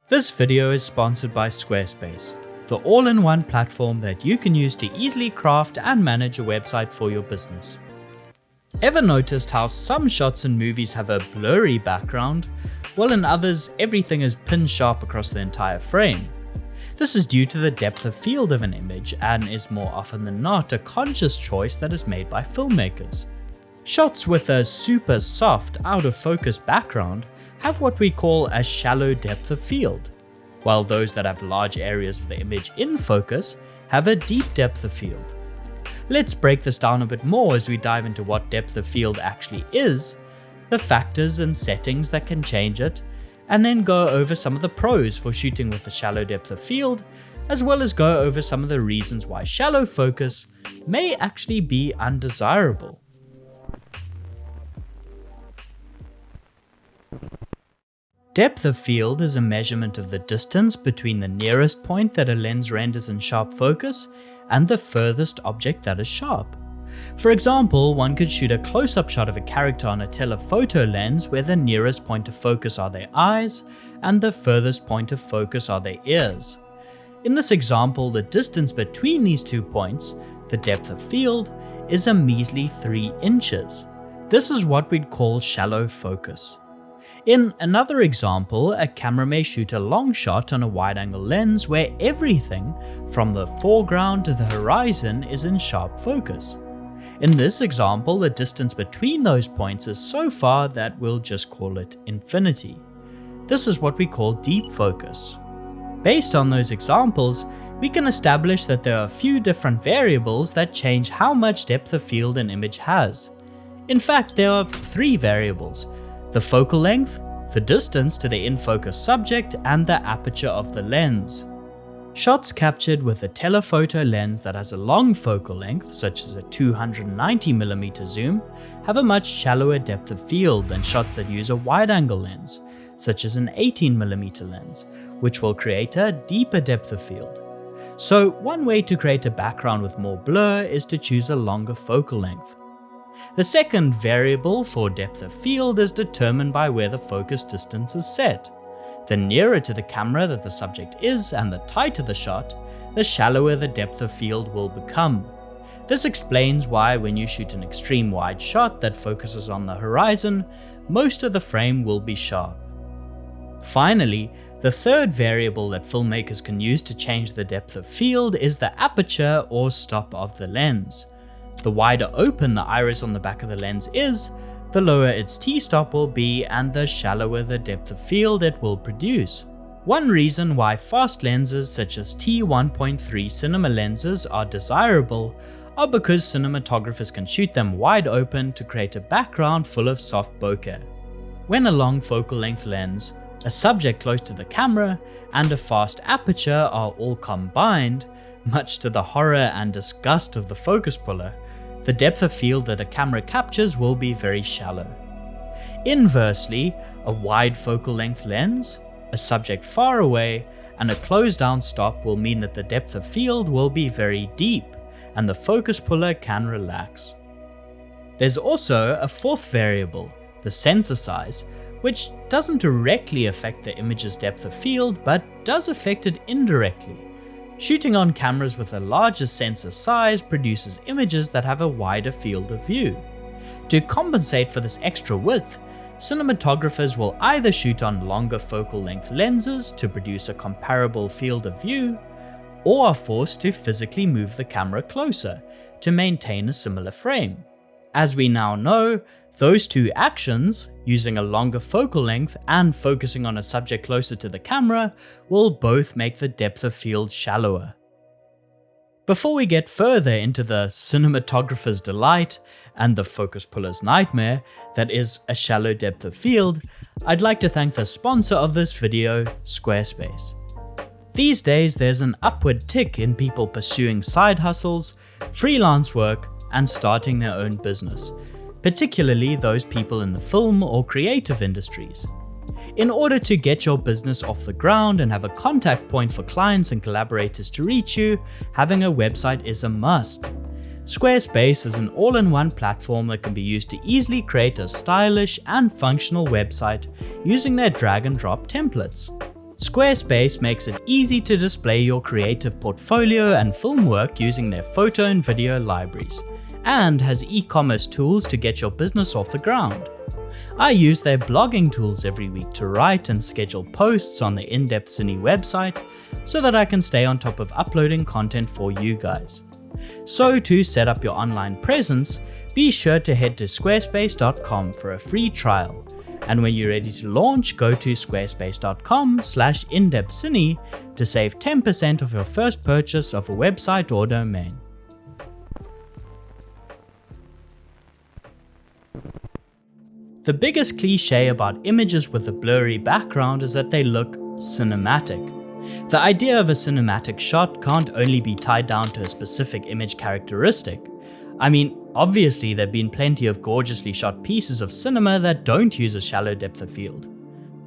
This video is sponsored by Squarespace, the all-in-one platform that you can use to easily craft and manage a website for your business. Ever noticed how some shots in movies have a blurry background, while in others everything is pin sharp across the entire frame? This is due to the depth of field of an image and is more often than not a conscious choice that is made by filmmakers. Shots with a super soft, out of focus background have what we a shallow depth of field, while those that have large areas of the image in focus have a deep depth of field. Let's break this down a bit more as we dive into what depth of field actually is, the factors and settings that can change it, and then go over some of the pros for shooting with a shallow depth of field, as well as go over some of the reasons why shallow focus may actually be undesirable. Depth of field is a measurement of the distance between the nearest point that a lens renders in sharp focus and the furthest object that is sharp. For example, one could shoot a close-up shot of a character on a telephoto lens where the nearest point of focus are their eyes and the furthest point of focus are their ears. In this example, the distance between these 2 points, the depth of field, is a measly 3 inches. This is what we'd call shallow focus. In another example, a camera may shoot a long shot on a wide-angle lens where everything from the foreground to the horizon is in sharp focus. In this example, the distance between those points is so far that we'll just call it infinity. This is what we call deep focus. Based on those examples, we can establish that there are a few different variables that change how much depth of field an image has. In fact, there are 3 variables: the focal length, the distance to the in-focus subject, and the aperture of the lens. Shots captured with a telephoto lens that has a long focal length, such as a 290mm zoom, have a much shallower depth of field than shots that use a wide-angle lens, such as an 18mm lens, which will create a deeper depth of field. So one way to create a background with more blur is to choose a longer focal length. The second variable for depth of field is determined by where the focus distance is set. The nearer to the camera that the subject is and the tighter the shot, the shallower the depth of field will become. This explains why when you shoot an extreme wide shot that focuses on the horizon, most of the frame will be sharp. Finally, the third variable that filmmakers can use to change the depth of field is the aperture or stop of the lens. The wider open the iris on the back of the lens is, the lower its t-stop will be and the shallower the depth of field it will produce. One reason why fast lenses such as t1.3 cinema lenses are desirable are because cinematographers can shoot them wide open to create a background full of soft bokeh. When a long focal length lens, a subject close to the camera, and a fast aperture are all combined, much to the horror and disgust of the focus puller, the depth of field that a camera captures will be very shallow. Inversely, a wide focal length lens, a subject far away, and a closed down stop will mean that the depth of field will be very deep, and the focus puller can relax. There's also a fourth variable, the sensor size, which doesn't directly affect the image's depth of field, but does affect it indirectly. Shooting on cameras with a larger sensor size produces images that have a wider field of view. To compensate for this extra width, cinematographers will either shoot on longer focal length lenses to produce a comparable field of view, or are forced to physically move the camera closer to maintain a similar frame. As we now know, those 2 actions, using a longer focal length and focusing on a subject closer to the camera, will both make the depth of field shallower. Before we get further into the cinematographer's delight and the focus puller's nightmare that is a shallow depth of field, I'd like to thank the sponsor of this video, Squarespace. These days there's an upward tick in people pursuing side hustles, freelance work, and starting their own business, particularly those people in the film or creative industries. In order to get your business off the ground and have a contact point for clients and collaborators to reach you, having a website is a must. Squarespace is an all-in-one platform that can be used to easily create a stylish and functional website using their drag and drop templates. Squarespace makes it easy to display your creative portfolio and film work using their photo and video libraries, and has e-commerce tools to get your business off the ground. I use their blogging tools every week to write and schedule posts on the In-Depth Cine website so that I can stay on top of uploading content for you guys. So to set up your online presence, be sure to head to squarespace.com for a free trial. And when you're ready to launch, go to squarespace.com/indepthcine to save 10% of your first purchase of a website or domain. The biggest cliche about images with a blurry background is that they look cinematic. The idea of a cinematic shot can't only be tied down to a specific image characteristic. I mean, obviously there have been plenty of gorgeously shot pieces of cinema that don't use a shallow depth of field.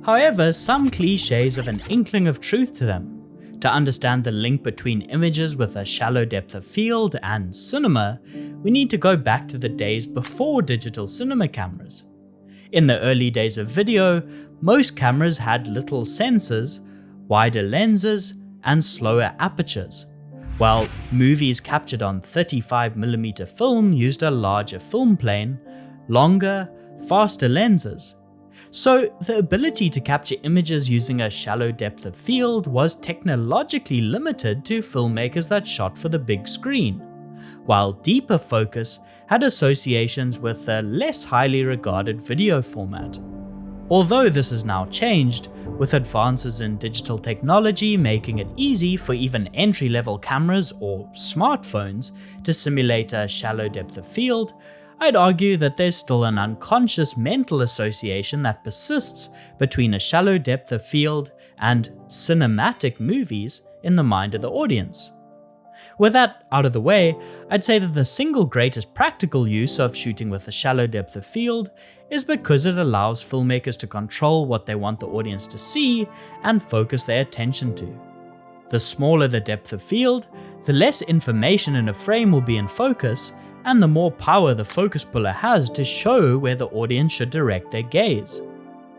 However, some cliches have an inkling of truth to them. To understand the link between images with a shallow depth of field and cinema, we need to go back to the days before digital cinema cameras. In the early days of video, most cameras had little sensors, wider lenses, and slower apertures, while movies captured on 35mm film used a larger film plane, longer, faster lenses. So the ability to capture images using a shallow depth of field was technologically limited to filmmakers that shot for the big screen, while deeper focus had associations with a less highly regarded video format. Although this has now changed, with advances in digital technology making it easy for even entry-level cameras or smartphones to simulate a shallow depth of field, I'd argue that there's still an unconscious mental association that persists between a shallow depth of field and cinematic movies in the mind of the audience. With that out of the way, I'd say that the single greatest practical use of shooting with a shallow depth of field is because it allows filmmakers to control what they want the audience to see and focus their attention to. The smaller the depth of field, the less information in a frame will be in focus, and the more power the focus puller has to show where the audience should direct their gaze.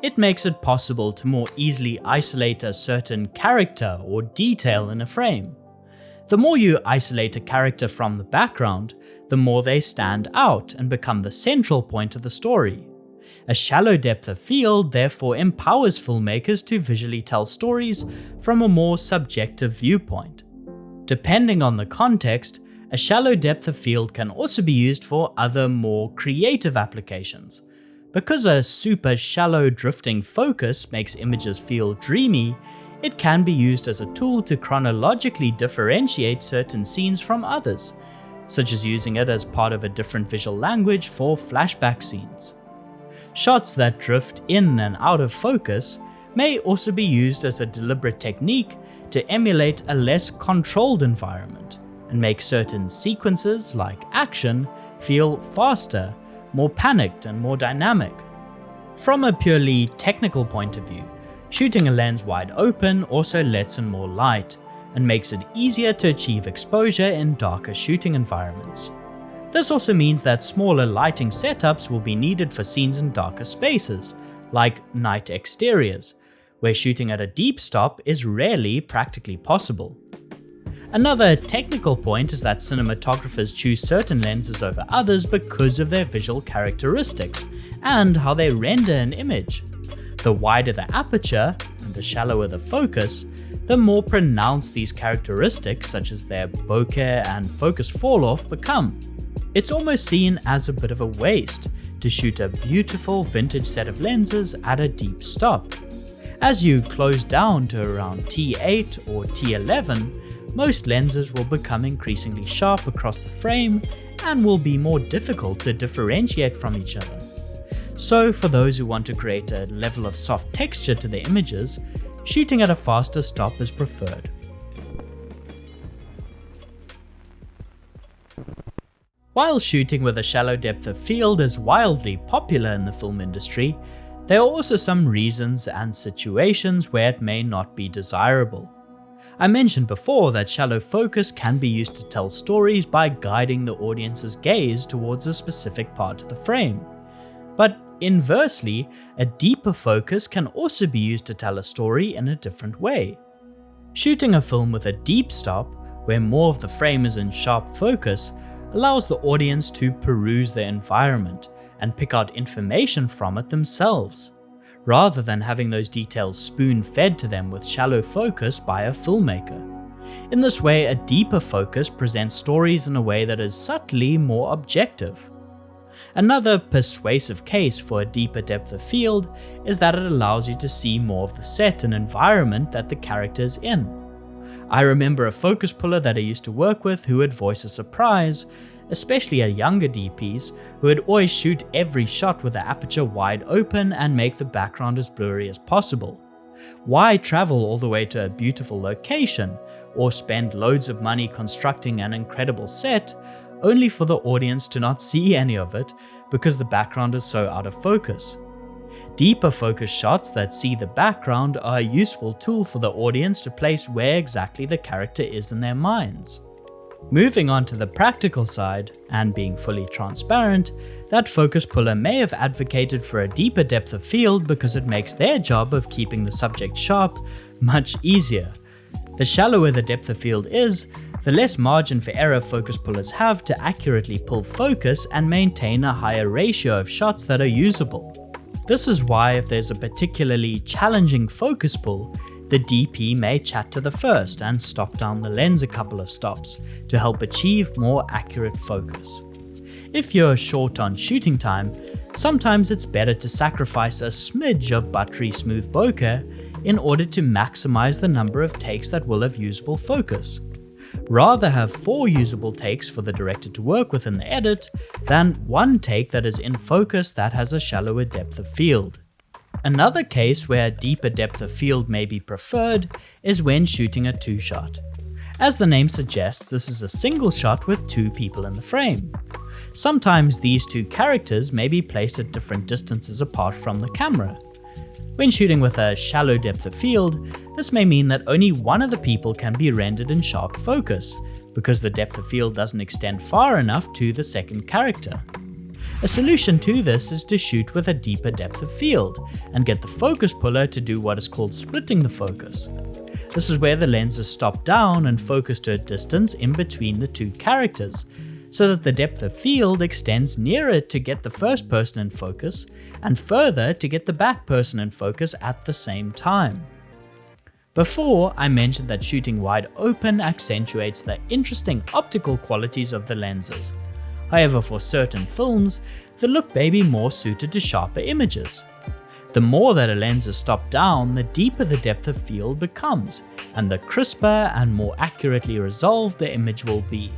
It makes it possible to more easily isolate a certain character or detail in a frame. The more you isolate a character from the background, the more they stand out and become the central point of the story. A shallow depth of field therefore empowers filmmakers to visually tell stories from a more subjective viewpoint. Depending on the context, a shallow depth of field can also be used for other more creative applications. Because a super shallow drifting focus makes images feel dreamy, it can be used as a tool to chronologically differentiate certain scenes from others, such as using it as part of a different visual language for flashback scenes. Shots that drift in and out of focus may also be used as a deliberate technique to emulate a less controlled environment and make certain sequences like action feel faster, more panicked, and more dynamic. From a purely technical point of view, shooting a lens wide open also lets in more light and makes it easier to achieve exposure in darker shooting environments. This also means that smaller lighting setups will be needed for scenes in darker spaces, like night exteriors, where shooting at a deep stop is rarely practically possible. Another technical point is that cinematographers choose certain lenses over others because of their visual characteristics and how they render an image. The wider the aperture and the shallower the focus, the more pronounced these characteristics, such as their bokeh and focus falloff, become. It's almost seen as a bit of a waste to shoot a beautiful vintage set of lenses at a deep stop. As you close down to around T8 or T11, most lenses will become increasingly sharp across the frame and will be more difficult to differentiate from each other. So for those who want to create a level of soft texture to their images, shooting at a faster stop is preferred. While shooting with a shallow depth of field is wildly popular in the film industry, there are also some reasons and situations where it may not be desirable. I mentioned before that shallow focus can be used to tell stories by guiding the audience's gaze towards a specific part of the frame. But inversely, a deeper focus can also be used to tell a story in a different way. Shooting a film with a deep stop, where more of the frame is in sharp focus, allows the audience to peruse the environment and pick out information from it themselves, rather than having those details spoon-fed to them with shallow focus by a filmmaker. In this way, a deeper focus presents stories in a way that is subtly more objective. Another persuasive case for a deeper depth of field is that it allows you to see more of the set and environment that the character is in. I remember a focus puller that I used to work with who would voice a surprise, especially at younger DPs, who would always shoot every shot with the aperture wide open and make the background as blurry as possible. Why travel all the way to a beautiful location, or spend loads of money constructing an incredible set, only for the audience to not see any of it because the background is so out of focus? Deeper focus shots that see the background are a useful tool for the audience to place where exactly the character is in their minds. Moving on to the practical side, and being fully transparent, that focus puller may have advocated for a deeper depth of field because it makes their job of keeping the subject sharp much easier. The shallower the depth of field is, the less margin for error focus pullers have to accurately pull focus and maintain a higher ratio of shots that are usable. This is why if there's a particularly challenging focus pull, the DP may chat to the first and stop down the lens a couple of stops to help achieve more accurate focus. If you're short on shooting time, sometimes it's better to sacrifice a smidge of buttery smooth bokeh in order to maximize the number of takes that will have usable focus. Rather have 4 usable takes for the director to work with in the edit than 1 take that is in focus that has a shallower depth of field. Another case where a deeper depth of field may be preferred is when shooting a 2-shot. As the name suggests, this is a single shot with 2 people in the frame. Sometimes these 2 characters may be placed at different distances apart from the camera. When shooting with a shallow depth of field, this may mean that only one of the people can be rendered in sharp focus, because the depth of field doesn't extend far enough to the second character. A solution to this is to shoot with a deeper depth of field, and get the focus puller to do what is called splitting the focus. This is where the lens is stopped down and focused to a distance in between the 2 characters, so that the depth of field extends nearer to get the first person in focus, and further to get the back person in focus at the same time. Before, I mentioned that shooting wide open accentuates the interesting optical qualities of the lenses. However, for certain films, the look may be more suited to sharper images. The more that a lens is stopped down, the deeper the depth of field becomes, and the crisper and more accurately resolved the image will be.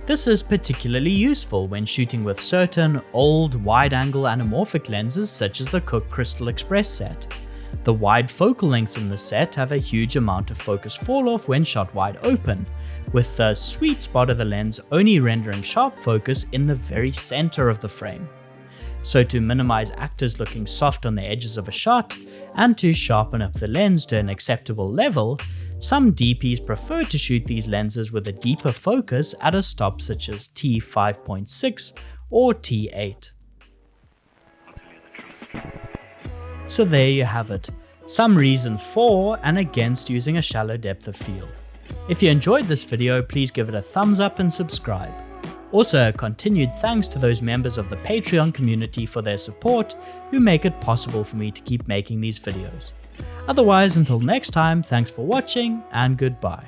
This is particularly useful when shooting with certain old wide-angle anamorphic lenses such as the Cooke Crystal Express set. The wide focal lengths in the set have a huge amount of focus fall-off when shot wide open, with the sweet spot of the lens only rendering sharp focus in the very center of the frame. So to minimize actors looking soft on the edges of a shot, and to sharpen up the lens to an acceptable level, some DPs prefer to shoot these lenses with a deeper focus at a stop such as T5.6 or T8. So there you have it, some reasons for and against using a shallow depth of field. If you enjoyed this video, please give it a thumbs up and subscribe. Also, a continued thanks to those members of the Patreon community for their support who make it possible for me to keep making these videos. Otherwise, until next time, thanks for watching and goodbye.